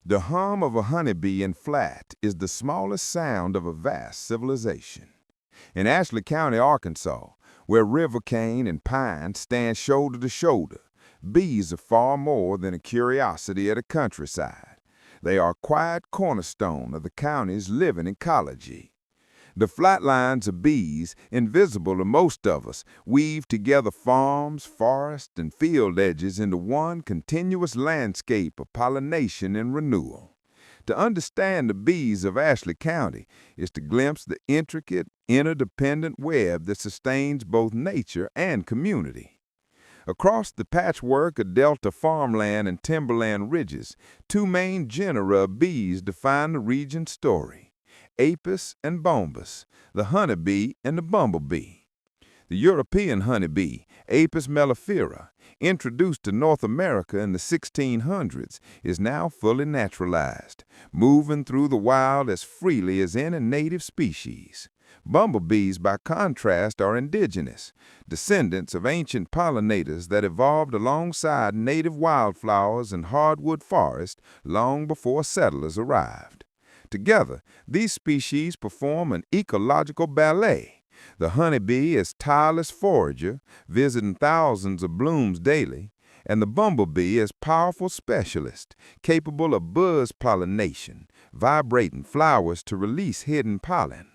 The hum of a honeybee in flat is the smallest sound of a vast civilization. In Ashley County, Arkansas, where river cane and pine stand shoulder to shoulder, bees are far more than a curiosity at a countryside. They are a quiet cornerstone of the county's living ecology. The flat lines of bees, invisible to most of us, weave together farms, forests, and field edges into one continuous landscape of pollination and renewal. To understand the bees of Ashley County is to glimpse the intricate, interdependent web that sustains both nature and community. Across the patchwork of delta farmland and timberland ridges, two main genera of bees define the region's story: Apis and Bombus, the honeybee and the bumblebee. The European honeybee, Apis mellifera, introduced to North America in the 1600s, is now fully naturalized, moving through the wild as freely as any native species. Bumblebees, by contrast, are indigenous, descendants of ancient pollinators that evolved alongside native wildflowers and hardwood forests long before settlers arrived. Together, these species perform an ecological ballet. The honeybee is tireless forager, visiting thousands of blooms daily, and the bumblebee is powerful specialist, capable of buzz pollination, vibrating flowers to release hidden pollen.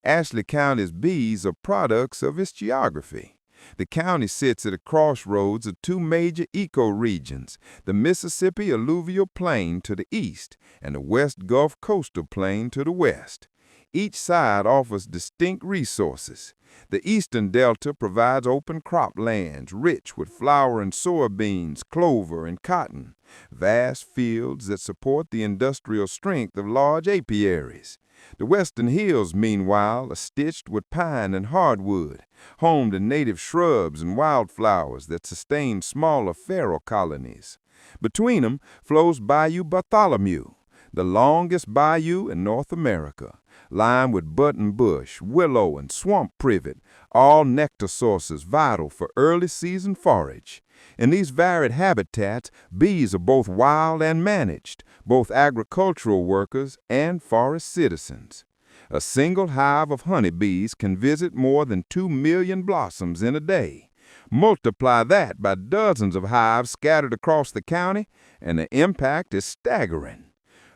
Ashley County's bees are products of its geography. The county sits at a crossroads of two major ecoregions, the Mississippi Alluvial Plain to the east and the West Gulf Coastal Plain to the west. Each side offers distinct resources. The eastern delta provides open croplands rich with flowering soybeans, clover, and cotton, vast fields that support the industrial strength of large apiaries. The western hills, meanwhile, are stitched with pine and hardwood, home to native shrubs and wildflowers that sustain smaller feral colonies. Between them flows Bayou Bartholomew, the longest bayou in North America, lined with buttonbush, willow, and swamp privet, all nectar sources vital for early season forage. In these varied habitats, bees are both wild and managed, both agricultural workers and forest citizens. A single hive of honeybees can visit more than 2 million blossoms in a day. Multiply that by dozens of hives scattered across the county, and the impact is staggering.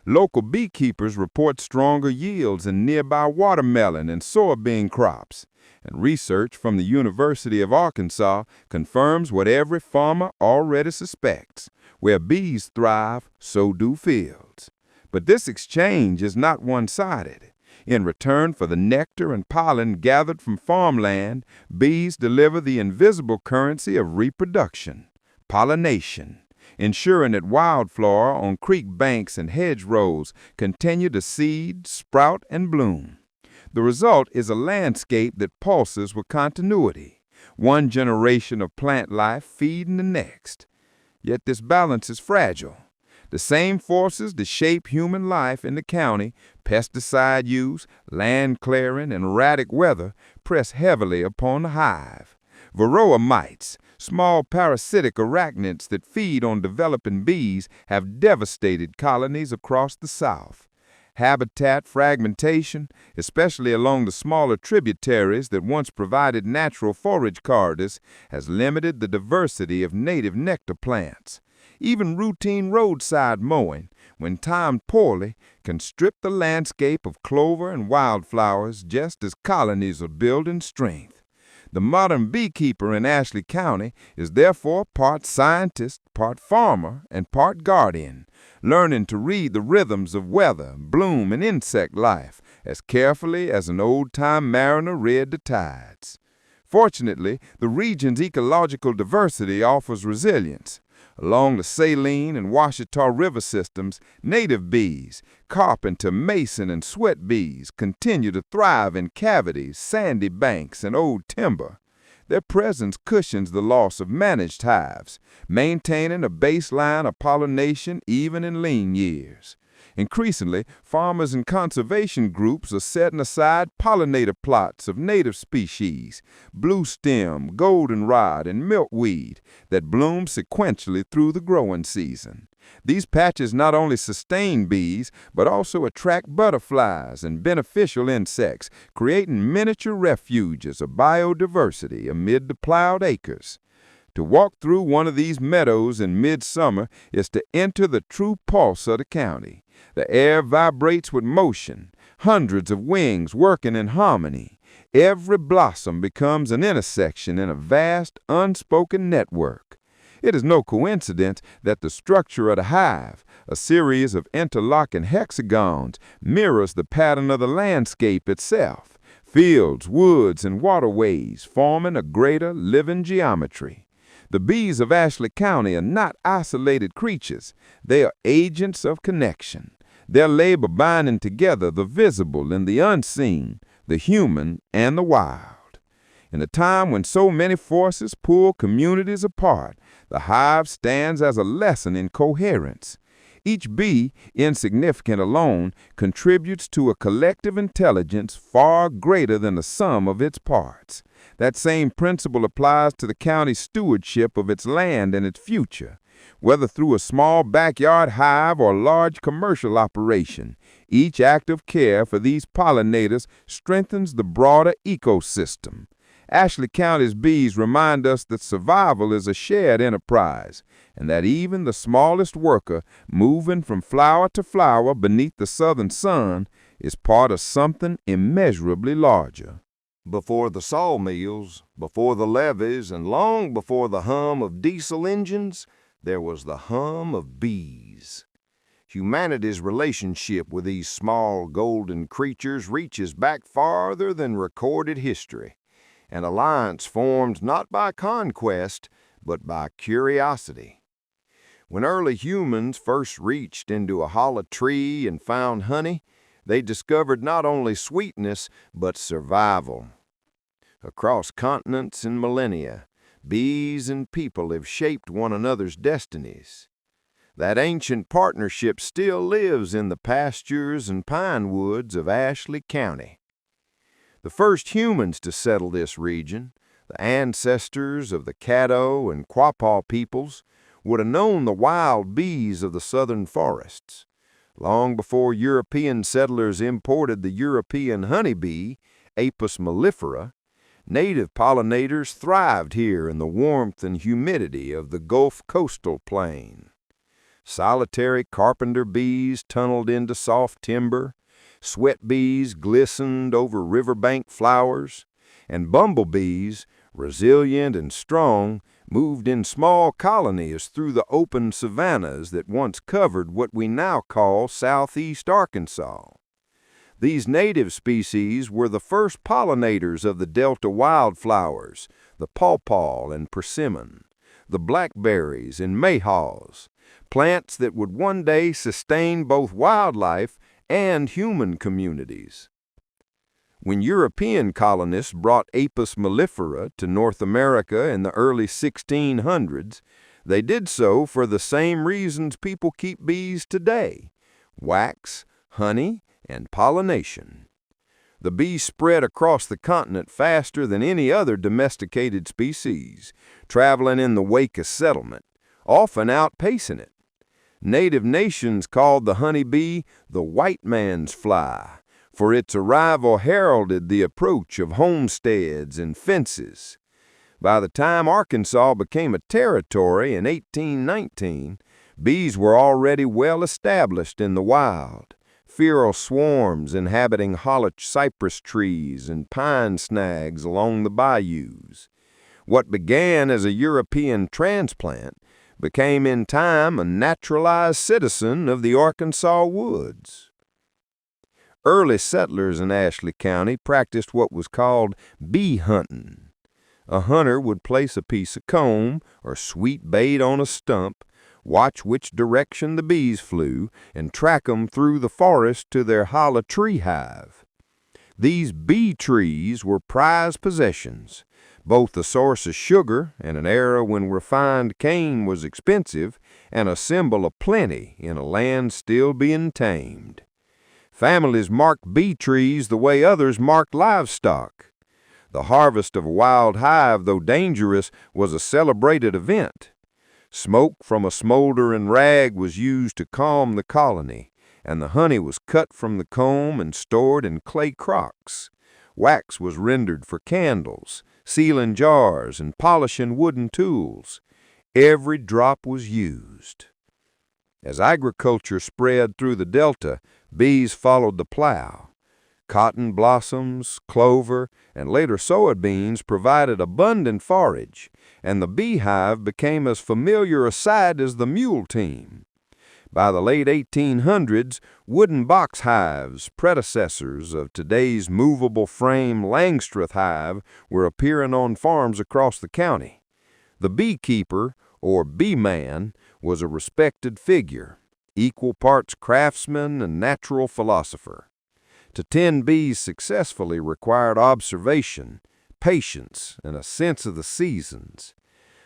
Local beekeepers report stronger yields in nearby watermelon and soybean crops, and research from the University of Arkansas confirms what every farmer already suspects: where bees thrive, so do fields. But this exchange is not one-sided. In return for the nectar and pollen gathered from farmland, bees deliver the invisible currency of reproduction: pollination, ensuring that wildflower on creek banks and hedgerows continue to seed, sprout, and bloom. The result is a landscape that pulses with continuity, one generation of plant life feeding the next. Yet this balance is fragile. The same forces that shape human life in the county, pesticide use, land clearing, and erratic weather, press heavily upon the hive. Varroa mites, small parasitic arachnids that feed on developing bees, have devastated colonies across the South. Habitat fragmentation, especially along the smaller tributaries that once provided natural forage corridors, has limited the diversity of native nectar plants. Even routine roadside mowing, when timed poorly, can strip the landscape of clover and wildflowers just as colonies are building strength. The modern beekeeper in Ashley County is therefore part scientist, part farmer, and part guardian, learning to read the rhythms of weather, bloom, and insect life as carefully as an old-time mariner read the tides. Fortunately, the region's ecological diversity offers resilience. Along the Saline and Washita River systems, native bees, carpenter, mason, and sweat bees continue to thrive in cavities, sandy banks, and old timber. Their presence cushions the loss of managed hives, maintaining a baseline of pollination even in lean years. Increasingly, farmers and conservation groups are setting aside pollinator plots of native species, bluestem, goldenrod, and milkweed, that bloom sequentially through the growing season. These patches not only sustain bees, but also attract butterflies and beneficial insects, creating miniature refuges of biodiversity amid the plowed acres. To walk through one of these meadows in midsummer is to enter the true pulse of the county. The air vibrates with motion, hundreds of wings working in harmony. Every blossom becomes an intersection in a vast, unspoken network. It is no coincidence that the structure of the hive, a series of interlocking hexagons, mirrors the pattern of the landscape itself. Fields, woods, and waterways forming a greater living geometry. The bees of Ashley County are not isolated creatures. They are agents of connection. Their labor binding together the visible and the unseen, the human and the wild. In a time when so many forces pull communities apart, the hive stands as a lesson in coherence. Each bee, insignificant alone, contributes to a collective intelligence far greater than the sum of its parts. That same principle applies to the county's stewardship of its land and its future. Whether through a small backyard hive or a large commercial operation, each act of care for these pollinators strengthens the broader ecosystem. Ashley County's bees remind us that survival is a shared enterprise, and that even the smallest worker moving from flower to flower beneath the southern sun is part of something immeasurably larger. Before the sawmills, before the levees, and long before the hum of diesel engines, there was the hum of bees. Humanity's relationship with these small golden creatures reaches back farther than recorded history, an alliance formed not by conquest, but by curiosity. When early humans first reached into a hollow tree and found honey, they discovered not only sweetness, but survival. Across continents and millennia, bees and people have shaped one another's destinies. That ancient partnership still lives in the pastures and pine woods of Ashley County. The first humans to settle this region, the ancestors of the Caddo and Quapaw peoples, would have known the wild bees of the southern forests. Long before European settlers imported the European honeybee, Apis mellifera, native pollinators thrived here in the warmth and humidity of the Gulf coastal plain. Solitary carpenter bees tunneled into soft timber, sweat bees glistened over riverbank flowers, and bumblebees, resilient and strong, moved in small colonies through the open savannas that once covered what we now call southeast Arkansas. These native species were the first pollinators of the Delta wildflowers, the pawpaw and persimmon, the blackberries and mayhaws, plants that would one day sustain both wildlife and human communities. When European colonists brought Apis mellifera to North America in the early 1600s, they did so for the same reasons people keep bees today: wax, honey, and pollination. The bee spread across the continent faster than any other domesticated species, traveling in the wake of settlement, often outpacing it. Native nations called the honeybee the white man's fly, for its arrival heralded the approach of homesteads and fences. By the time Arkansas became a territory in 1819, bees were already well established in the wild, feral swarms inhabiting hollow cypress trees and pine snags along the bayous. What began as a European transplant became in time a naturalized citizen of the Arkansas woods. Early settlers in Ashley County practiced what was called bee hunting. A hunter would place a piece of comb or sweet bait on a stump, watch which direction the bees flew, and track them through the forest to their hollow tree hive. These bee trees were prized possessions, both a source of sugar in an era when refined cane was expensive, and a symbol of plenty in a land still being tamed. Families marked bee trees the way others marked livestock. The harvest of a wild hive, though dangerous, was a celebrated event. Smoke from a smoldering rag was used to calm the colony, and the honey was cut from the comb and stored in clay crocks. Wax was rendered for candles, sealing jars, and polishing wooden tools. Every drop was used. As agriculture spread through the delta, bees followed the plow. Cotton blossoms, clover, and later soybeans provided abundant forage, and the beehive became as familiar a sight as the mule team. By the late 1800s, wooden box hives, predecessors of today's movable frame Langstroth hive, were appearing on farms across the county. The beekeeper, or bee-man, was a respected figure, equal parts craftsman and natural philosopher. To tend bees successfully required observation, patience, and a sense of the seasons.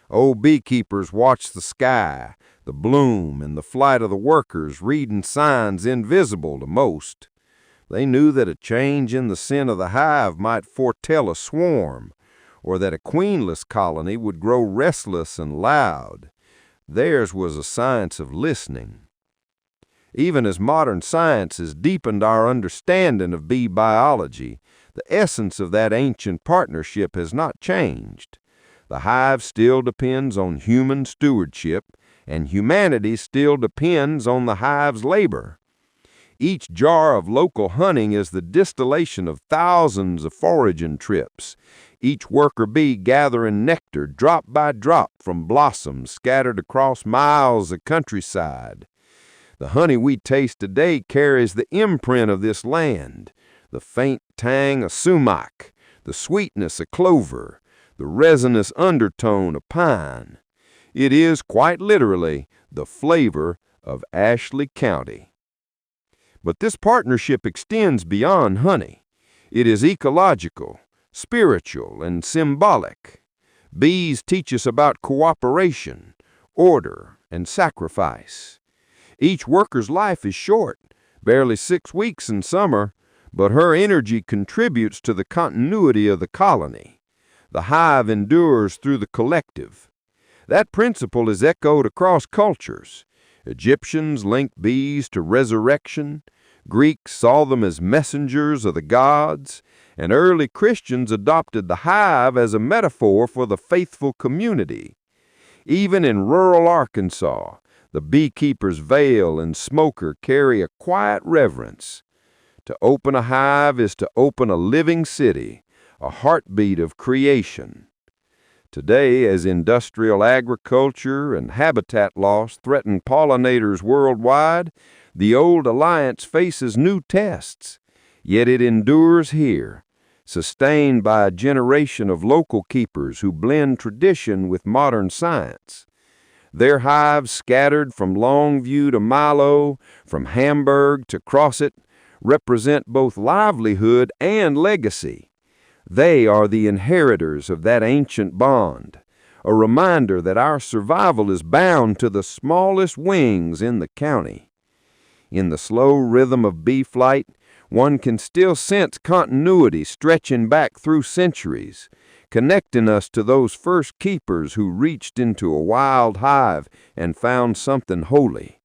Old beekeepers watched the sky, the bloom, and the flight of the workers, reading signs invisible to most. They knew that a change in the scent of the hive might foretell a swarm, or that a queenless colony would grow restless and loud. Theirs was a science of listening. Even as modern science has deepened our understanding of bee biology, the essence of that ancient partnership has not changed. The hive still depends on human stewardship, and humanity still depends on the hive's labor. Each jar of local honey is the distillation of thousands of foraging trips, each worker bee gathering nectar drop by drop from blossoms scattered across miles of countryside. The honey we taste today carries the imprint of this land, the faint tang of sumac, the sweetness of clover, the resinous undertone of pine. It is, quite literally, the flavor of Ashley County. But this partnership extends beyond honey. It is ecological, spiritual, and symbolic. Bees teach us about cooperation, order, and sacrifice. Each worker's life is short, barely 6 weeks in summer, but her energy contributes to the continuity of the colony. The hive endures through the collective. That principle is echoed across cultures. Egyptians linked bees to resurrection, Greeks saw them as messengers of the gods, and early Christians adopted the hive as a metaphor for the faithful community. Even in rural Arkansas, the beekeeper's veil and smoker carry a quiet reverence. To open a hive is to open a living city, a heartbeat of creation. Today, as industrial agriculture and habitat loss threaten pollinators worldwide, the old alliance faces new tests, yet it endures here, sustained by a generation of local keepers who blend tradition with modern science. Their hives, scattered from Longview to Milo, from Hamburg to Crosset, represent both livelihood and legacy. They are the inheritors of that ancient bond, a reminder that our survival is bound to the smallest wings in the county. In the slow rhythm of bee flight, one can still sense continuity stretching back through centuries, connecting us to those first keepers who reached into a wild hive and found something holy.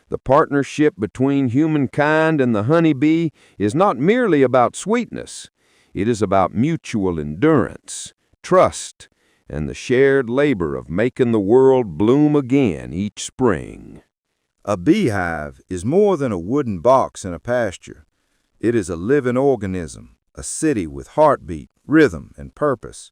The partnership between humankind and the honeybee is not merely about sweetness. It is about mutual endurance, trust, and the shared labor of making the world bloom again each spring. A beehive is more than a wooden box in a pasture. It is a living organism, a city with heartbeat, rhythm, and purpose.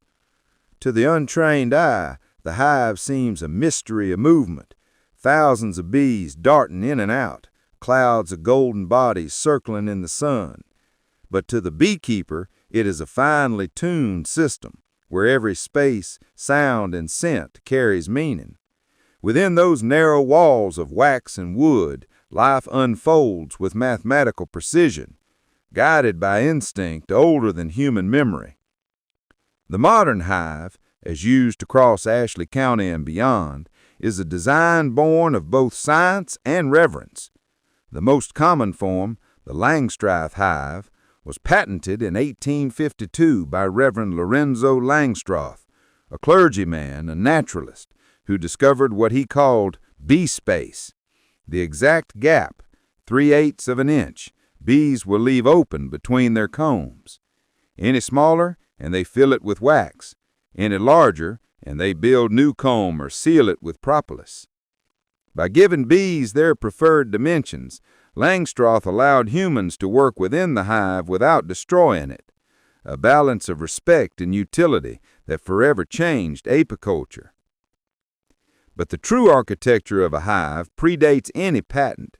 To the untrained eye, the hive seems a mystery of movement, thousands of bees darting in and out, clouds of golden bodies circling in the sun. But to the beekeeper, it is a finely tuned system, where every space, sound, and scent carries meaning. Within those narrow walls of wax and wood, life unfolds with mathematical precision, guided by instinct older than human memory. The modern hive, as used across Ashley County and beyond, is a design born of both science and reverence. The most common form, the Langstroth hive, was patented in 1852 by Reverend Lorenzo Langstroth, a clergyman and naturalist, who discovered what he called bee space, the exact gap, 3/8 of an inch, bees will leave open between their combs. Any smaller, and they fill it with wax. Any larger, and they build new comb or seal it with propolis. By giving bees their preferred dimensions, Langstroth allowed humans to work within the hive without destroying it, a balance of respect and utility that forever changed apiculture. But the true architecture of a hive predates any patent.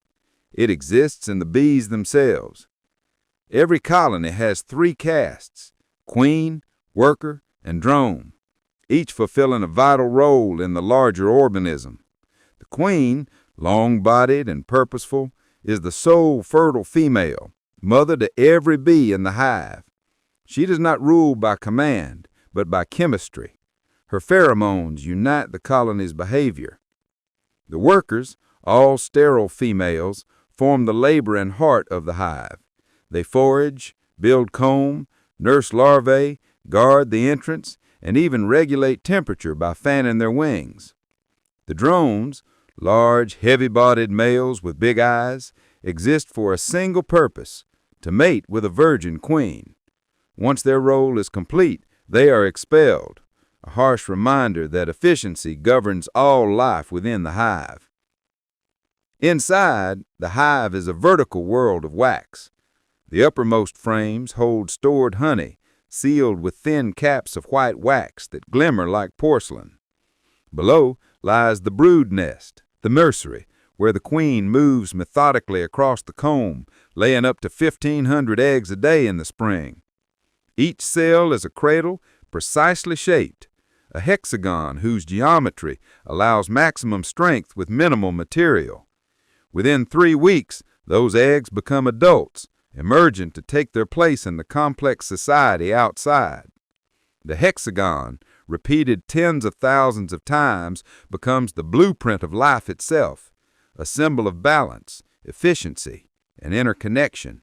It exists in the bees themselves. Every colony has 3 castes: queen, worker, and drone, each fulfilling a vital role in the larger organism. The queen, long-bodied and purposeful, is the sole fertile female, mother to every bee in the hive. She does not rule by command, but by chemistry. Her pheromones unite the colony's behavior. The workers, all sterile females, form the labor and heart of the hive. They forage, build comb, nurse larvae, guard the entrance, and even regulate temperature by fanning their wings. The drones, large, heavy-bodied males with big eyes, exist for a single purpose: to mate with a virgin queen. Once their role is complete, they are expelled, a harsh reminder that efficiency governs all life within the hive. Inside, the hive is a vertical world of wax. The uppermost frames hold stored honey, sealed with thin caps of white wax that glimmer like porcelain. Below lies the brood nest, the nursery, where the queen moves methodically across the comb, laying up to 1,500 eggs a day in the spring. Each cell is a cradle precisely shaped, a hexagon whose geometry allows maximum strength with minimal material. Within 3 weeks, those eggs become adults, emergent to take their place in the complex society outside. The hexagon, repeated tens of thousands of times, becomes the blueprint of life itself, a symbol of balance, efficiency, and interconnection.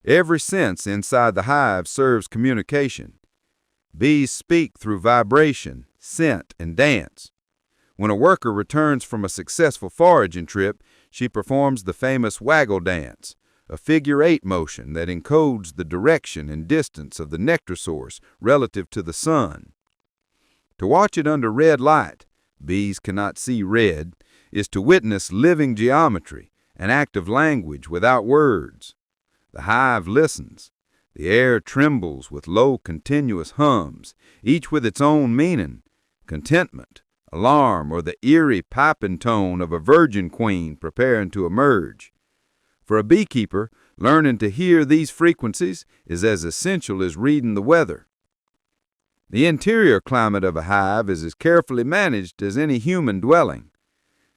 Every sense inside the hive serves communication. Bees speak through vibration, scent, and dance. When a worker returns from a successful foraging trip, she performs the famous waggle dance, a figure-8 motion that encodes the direction and distance of the nectar source relative to the sun. To watch it under red light, bees cannot see red, is to witness living geometry, an act of language without words. The hive listens. The air trembles with low continuous hums, each with its own meaning: contentment, alarm, or the eerie piping tone of a virgin queen preparing to emerge. For a beekeeper, learning to hear these frequencies is as essential as reading the weather. The interior climate of a hive is as carefully managed as any human dwelling.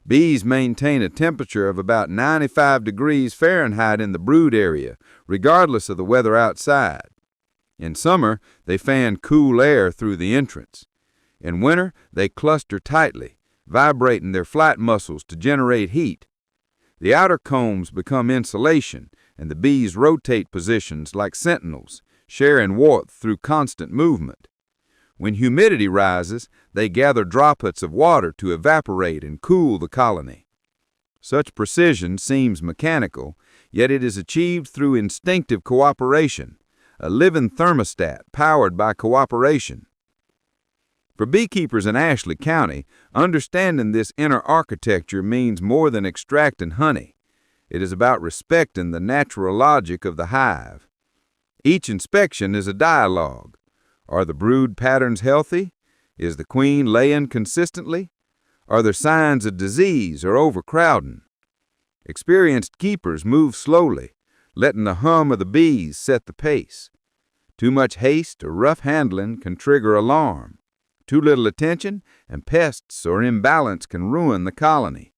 Bees maintain a temperature of about 95 degrees Fahrenheit in the brood area, regardless of the weather outside. In summer, they fan cool air through the entrance. In winter, they cluster tightly, vibrating their flight muscles to generate heat. The outer combs become insulation, and the bees rotate positions like sentinels, sharing warmth through constant movement. When humidity rises, they gather droplets of water to evaporate and cool the colony. Such precision seems mechanical, yet it is achieved through instinctive cooperation, a living thermostat powered by cooperation. For beekeepers in Ashley County, understanding this inner architecture means more than extracting honey. It is about respecting the natural logic of the hive. Each inspection is a dialogue. Are the brood patterns healthy? Is the queen laying consistently? Are there signs of disease or overcrowding? Experienced keepers move slowly, letting the hum of the bees set the pace. Too much haste or rough handling can trigger alarm. Too little attention, and pests or imbalance can ruin the colony.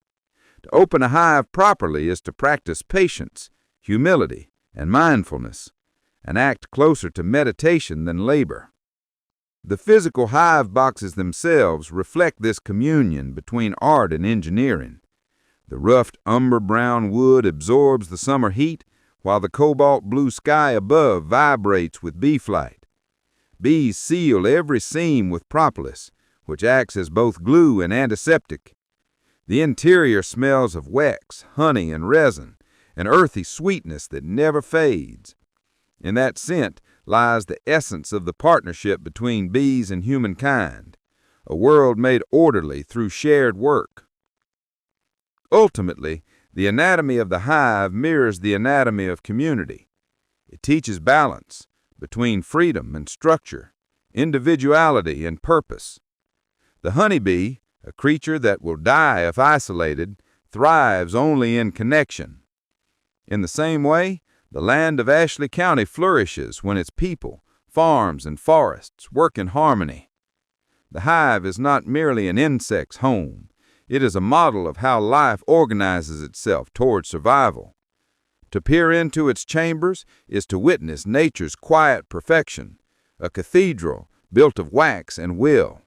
To open a hive properly is to practice patience, humility, and mindfulness, an act closer to meditation than labor. The physical hive boxes themselves reflect this communion between art and engineering. The roughed umber-brown wood absorbs the summer heat, while the cobalt blue sky above vibrates with bee flight. Bees seal every seam with propolis, which acts as both glue and antiseptic. The interior smells of wax, honey, and resin, an earthy sweetness that never fades. In that scent lies the essence of the partnership between bees and humankind, a world made orderly through shared work. Ultimately, the anatomy of the hive mirrors the anatomy of community. It teaches balance between freedom and structure, individuality and purpose. The honeybee, a creature that will die if isolated, thrives only in connection. In the same way, the land of Ashley County flourishes when its people, farms, and forests work in harmony. The hive is not merely an insect's home. It is a model of how life organizes itself toward survival. To peer into its chambers is to witness nature's quiet perfection, a cathedral built of wax and will.